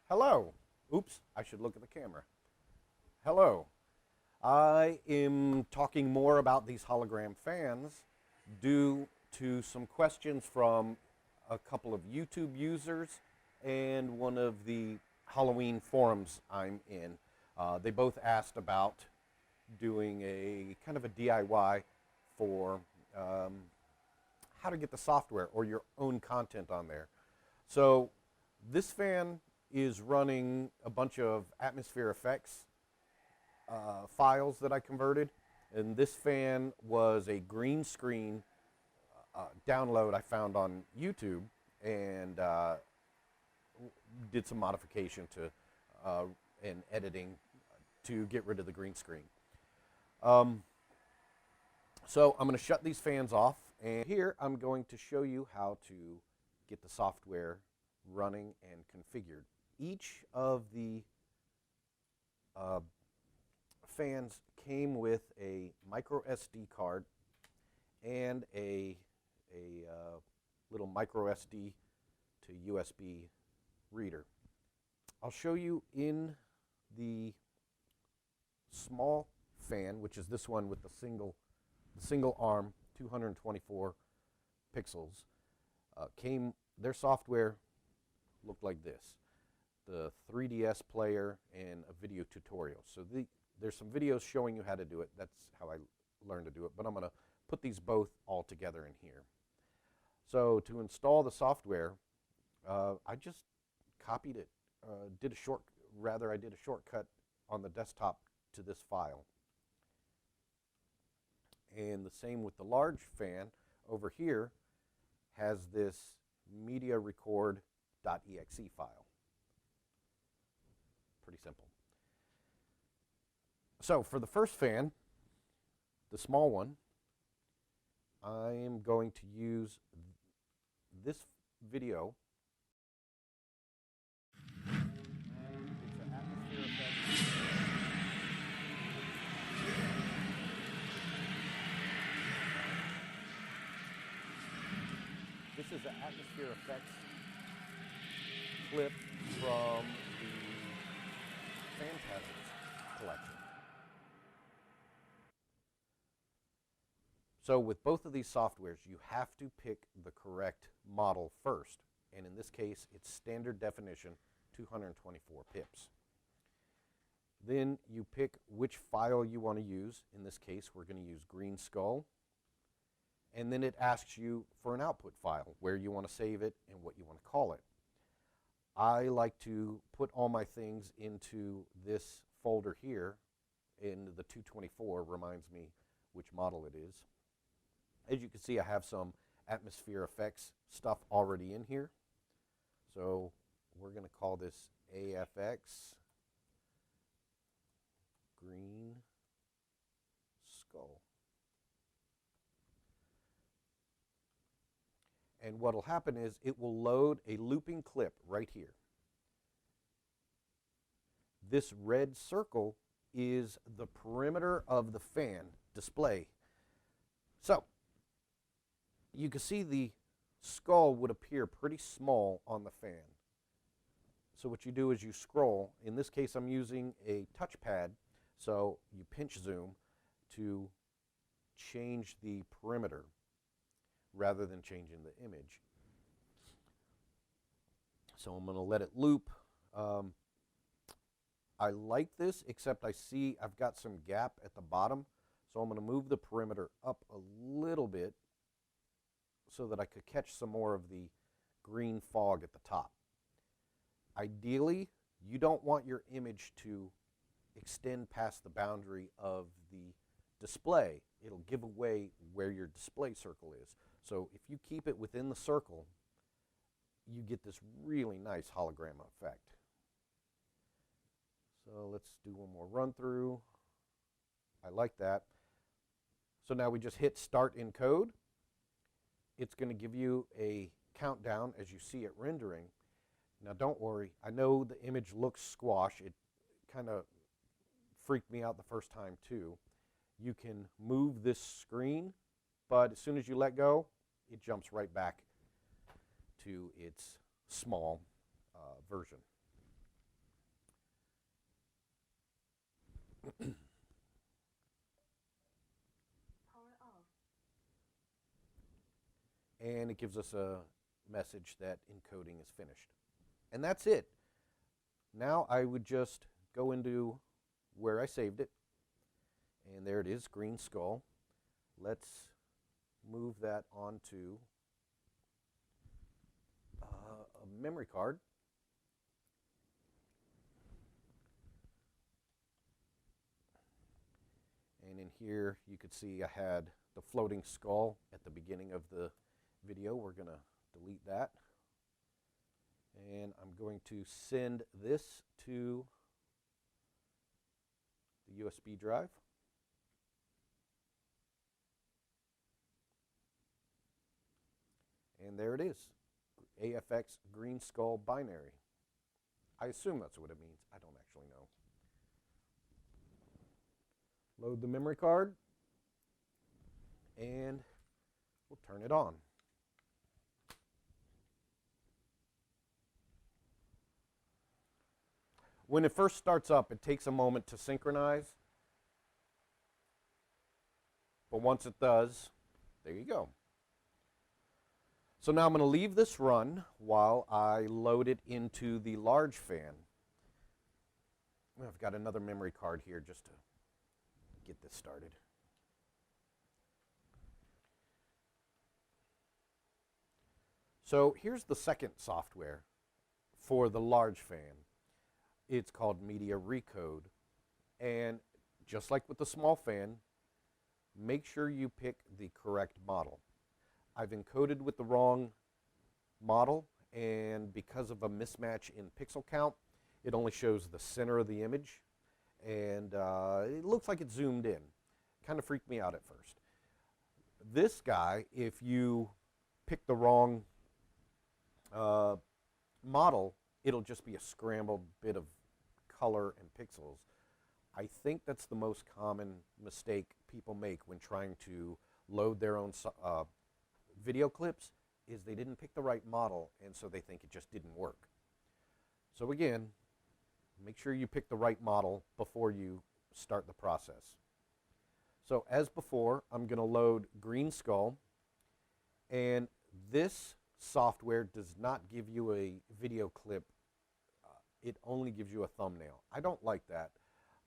Hello. Oops, I should look at the camera. Hello. I am talking more about these hologram fans due to some questions from a couple of YouTube users and one of the Halloween forums I'm in. They both asked about doing a kind of a DIY for how to get the software or your own content on there. So this fan is running a bunch of atmosphere effects files that I converted, and this fan was a green screen download I found on YouTube and did some modification to and editing to get rid of the green screen. So I'm going to shut these fans off, and here I'm going to show you how to get the software running and configured. Each of the fans came with a micro SD card and a little micro SD to USB reader. I'll show you in the small fan, which is this one with the single arm, 224 pixels. Their software looked like this: the 3DS player and a video tutorial. So there's some videos showing you how to do it. That's how I learned to do it, but I'm going to put these both all together in here. So to install the software, I just copied it, I did a shortcut on the desktop to this file. And the same with the large fan over here has this media record.exe file. Pretty simple. So for the first fan, the small one, I am going to use this video. It's an atmosphere effect. This is an atmosphere effects clip from the Phantasms collection. So with both of these softwares, you have to pick the correct model first. And in this case, it's standard definition, 224 pips. Then you pick which file you want to use. In this case, we're going to use Green Skull. And then it asks you for an output file, where you want to save it and what you want to call it. I like to put all my things into this folder here, and the 224 reminds me which model it is. As you can see, I have some atmosphere effects stuff already in here. So we're going to call this AFX Green Skull. And what will happen is it will load a looping clip right here. This red circle is the perimeter of the fan display. So you can see the skull would appear pretty small on the fan. So what you do is you scroll. In this case, I'm using a touchpad, so you pinch zoom to change the perimeter rather than changing the image. So I'm going to let it loop. I like this, except I see I've got some gap at the bottom, so I'm going to move the perimeter up a little bit so that I could catch some more of the green fog at the top. Ideally, you don't want your image to extend past the boundary of the display. It'll give away where your display circle is. So if you keep it within the circle, you get this really nice hologram effect. So let's do one more run through. I like that. So now we just hit start encode. It's going to give you a countdown as you see it rendering. Now don't worry, I know the image looks squash. It kind of freaked me out the first time too. You can move this screen, but as soon as you let go, it jumps right back to its small version. And it gives us a message that encoding is finished. And that's it. Now I would just go into where I saved it. And there it is, green skull. Let's move that onto a memory card. And in here you could see I had the floating skull at the beginning of the video. We're going to delete that. And I'm going to send this to the USB drive. And there it is, AFX green skull binary. I assume that's what it means. I don't actually know. Load the memory card, and we'll turn it on. When it first starts up, it takes a moment to synchronize. But once it does, there you go. So now I'm going to leave this run while I load it into the large fan. I've got another memory card here just to get this started. So here's the second software for the large fan. It's called Media Recode. And just like with the small fan, make sure you pick the correct model. I've encoded with the wrong model, and because of a mismatch in pixel count, it only shows the center of the image, and it looks like it's zoomed in. Kind of freaked me out at first. This guy, if you pick the wrong model, it'll just be a scrambled bit of color and pixels. I think that's the most common mistake people make when trying to load their own video clips, is they didn't pick the right model, and so they think it just didn't work. So again, make sure you pick the right model before you start the process. So as before, I'm going to load green skull, and this software does not give you a video clip. It only gives you a thumbnail. I don't like that.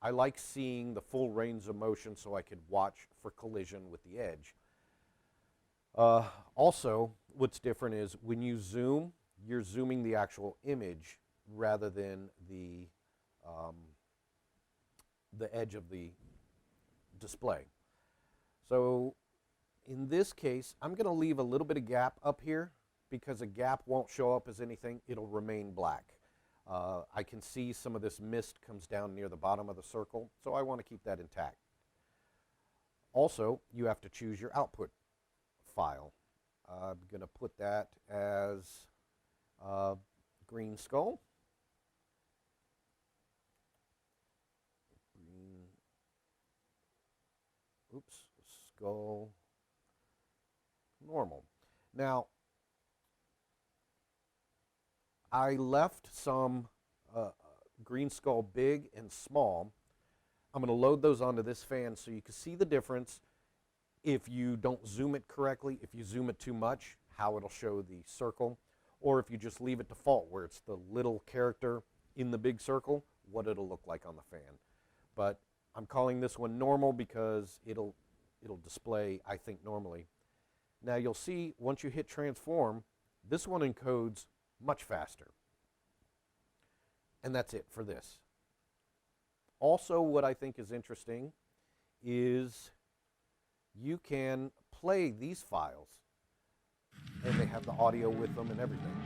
I like seeing the full range of motion so I could watch for collision with the edge. Also, what's different is when you zoom, you're zooming the actual image rather than the edge of the display. So in this case, I'm going to leave a little bit of gap up here because a gap won't show up as anything. It'll remain black. I can see some of this mist comes down near the bottom of the circle, so I want to keep that intact. Also, you have to choose your output file. I'm going to put that as green skull. Skull normal. Now, I left some green skull big and small. I'm going to load those onto this fan so you can see the difference if you don't zoom it correctly, if you zoom it too much, how it'll show the circle, or if you just leave it default where it's the little character in the big circle, what it'll look like on the fan. But I'm calling this one normal because it'll display, I think, normally. Now you'll see once you hit transform, this one encodes much faster. And that's it for this. Also, what I think is interesting is you can play these files, and they have the audio with them and everything.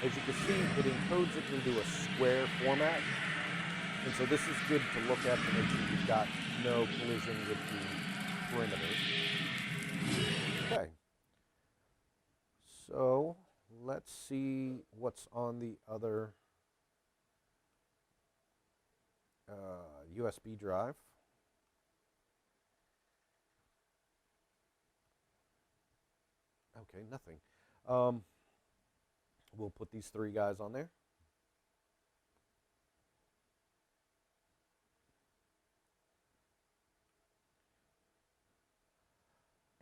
As you can see, it encodes it into a square format, and so this is good to look at to make sure you've got no collision with the perimeter. Okay, so let's see what's on the other USB drive. Okay, nothing. We'll put these three guys on there.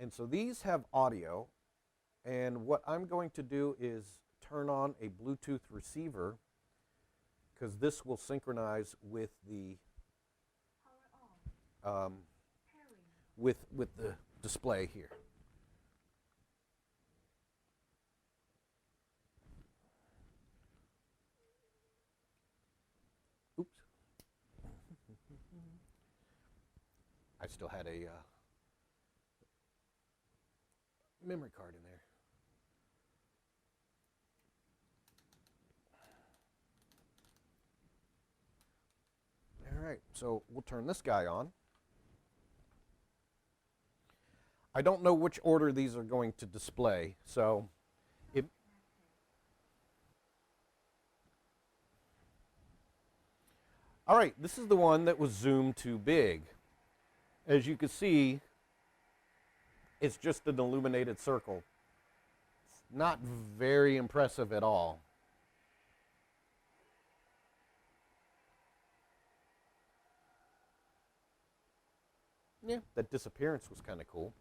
And so these have audio, and what I'm going to do is turn on a Bluetooth receiver because this will synchronize with the with the display here. Oops. I still had a memory card in there. All right, so we'll turn this guy on. I don't know which order these are going to display, so it. All right, this is the one that was zoomed too big. As you can see, it's just an illuminated circle. It's not very impressive at all. Yeah, that disappearance was kind of cool.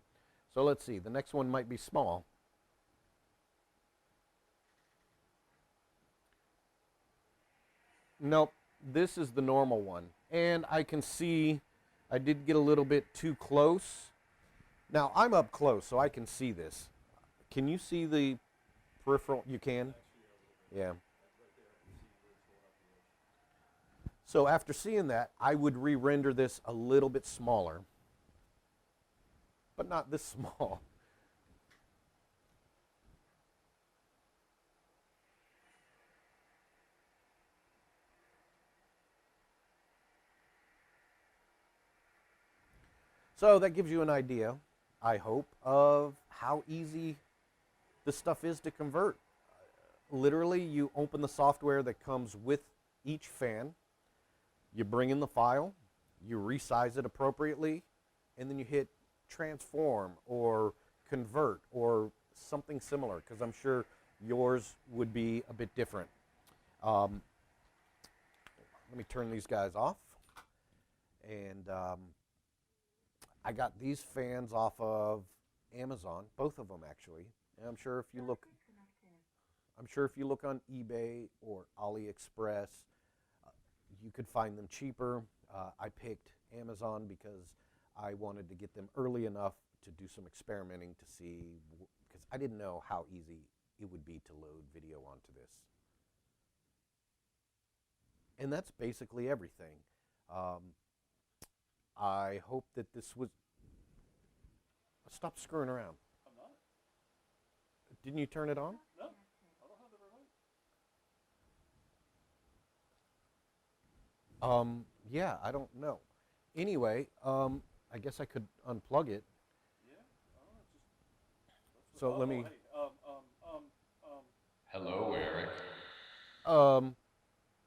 So let's see, the next one might be small. Nope, this is the normal one. And I can see I did get a little bit too close. Now, I'm up close, so I can see this. Can you see the peripheral? You can? Yeah. So after seeing that, I would re-render this a little bit smaller, but not this small. So that gives you an idea, I hope, of how easy this stuff is to convert. Literally, you open the software that comes with each fan, you bring in the file, you resize it appropriately, and then you hit transform or convert or something similar, because I'm sure yours would be a bit different. Let me turn these guys off. And I got these fans off of Amazon, both of them actually. And I'm sure if you look on eBay or AliExpress, you could find them cheaper. I picked Amazon because I wanted to get them early enough to do some experimenting to see, because I didn't know how easy it would be to load video onto this. And that's basically everything. I hope that this was... Stop screwing around. I'm not. Didn't you turn it on? No, I don't have the remote. Yeah, I don't know. Anyway, I guess I could unplug it. Yeah. Just, So let me... Hey, Hello, Eric.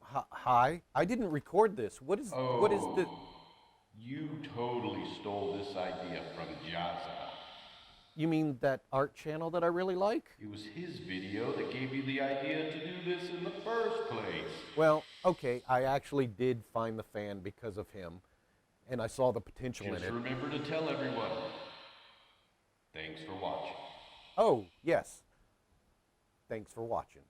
Hi. I didn't record this. What is the... You totally stole this idea from Jazza. You mean that art channel that I really like? It was his video that gave you the idea to do this in the first place. Well, okay, I actually did find the fan because of him, and I saw the potential in Just it. remember to tell everyone. Thanks for watching. Oh, yes. Thanks for watching.